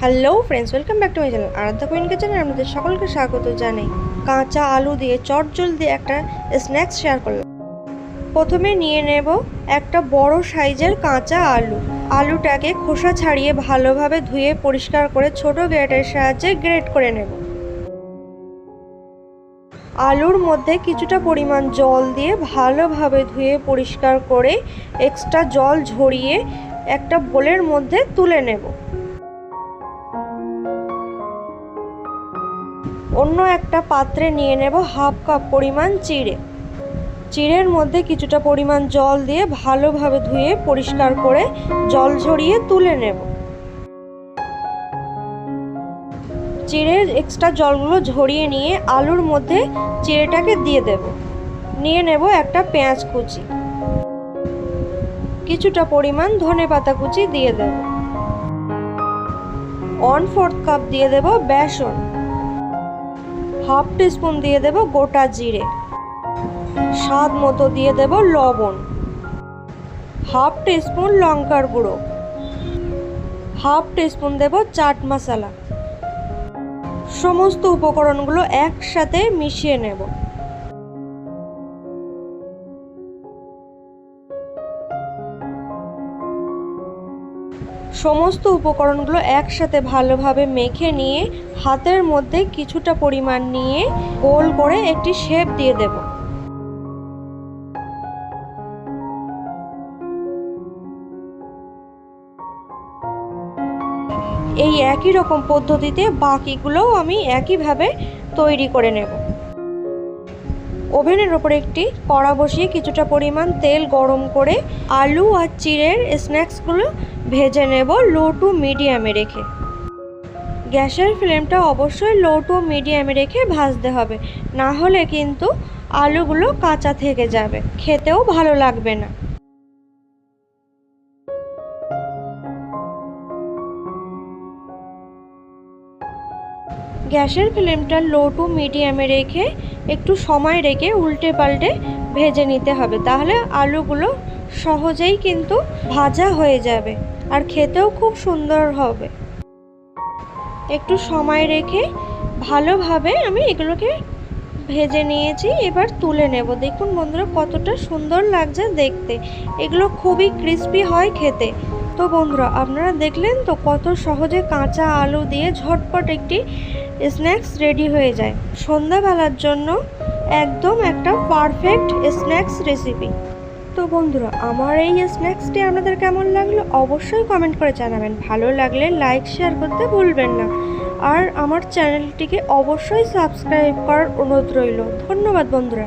Hello friends, welcome back to my channel Aradhya queen কিচেনে। আপনাদের সকলকে স্বাগত জানাই। কাঁচা আলু দিয়ে চটজলদি একটা স্ন্যাক্স শেয়ার করলাম। প্রথমে নিয়ে নেব একটা বড় সাইজের কাঁচা আলু। আলুটাকে খোসা ছাড়িয়ে ভালোভাবে ধুয়ে পরিষ্কার করে ছোট গ্রেটারের সাহায্যে গ্রেট করে নেব। আলুর মধ্যে কিছুটা পরিমাণ জল দিয়ে ভালোভাবে ধুয়ে পরিষ্কার করে এক্সট্রা জল ঝরিয়ে একটা বোলের মধ্যে তুলে নেব। অন্য একটা পাত্রে নিয়ে নেব হাফ কাপ পরিমাণ চিড়ে। চিড়ের মধ্যে কিছুটা পরিমাণ জল দিয়ে ভালোভাবে ধুয়ে পরিষ্কার করে জল ঝরিয়ে তুলে নেব। চিড়ের এক্সট্রা জলগুলো ঝরিয়ে নিয়ে আলুর মধ্যে চিড়েটাকে দিয়ে দেব। নিয়ে নেব একটা পেঁয়াজ কুচি, কিছুটা পরিমাণ ধনেপাতা কুচি দিয়ে দেব। 1/4 কাপ দিয়ে দেব বেসন, হাফ টিস্পুন দিয়ে দেব গোটা জিরে, স্বাদ মতো দিয়ে দেব লবণ, হাফ টিস্পুন লঙ্কার গুঁড়ো, হাফ টিস্পুন দেব চাট মশলা। সমস্ত উপকরণগুলো একসাথে মিশিয়ে নেব। সমস্ত উপকরণগুলো একসাথে ভালোভাবে মেখে নিয়ে হাতের মধ্যে কিছুটা পরিমাণ নিয়ে গোল করে একটি শেপ দিয়ে দেব। এই একই রকম পদ্ধতিতে বাকিগুলোও আমি একইভাবে তৈরি করে নেব। ওভেনের ওপরে একটি কড়া বসিয়ে কিছুটা পরিমাণ তেল গরম করে আলু আর চিড়ের স্ন্যাক্সগুলো ভেজে নেব লো টু মিডিয়ামে রেখে। গ্যাসের ফ্লেমটা অবশ্যই লো টু মিডিয়ামে রেখে ভাজতে হবে, না হলে কিন্তু আলুগুলো কাঁচা থেকে যাবে, খেতেও ভালো লাগবে না। গ্যাসের ফ্লেমটা লো টু মিডিয়ামে রেখে একটু সময় রেখে উল্টে পাল্টে ভেজে নিতে হবে, তাহলে আলুগুলো সহজেই কিন্তু ভাজা হয়ে যাবে আর খেতেও খুব সুন্দর হবে। একটু সময় রেখে ভালোভাবে আমি এগুলোকে ভেজে নিয়েছি, এবার তুলে নেব। দেখুন বন্ধুরা কতটা সুন্দর লাগছে দেখতে, এগুলো খুবই ক্রিস্পি হয় খেতে। তো বন্ধুরা আপনারা দেখলেন তো কত সহজে কাঁচা আলু দিয়ে ঝটপট একটি স্ন্যাক্স রেডি হয়ে যায়। সন্ধ্যাবেলার জন্য একদম একটা পারফেক্ট স্ন্যাক্স রেসিপি। তো বন্ধুরা আমার এই স্ন্যাক্সটি আপনাদের কেমন লাগলো অবশ্যই কমেন্ট করে জানাবেন। ভালো লাগলে লাইক শেয়ার করতে ভুলবেন না, আর আমার চ্যানেলটিকে অবশ্যই সাবস্ক্রাইব করার অনুরোধ রইল। ধন্যবাদ বন্ধুরা।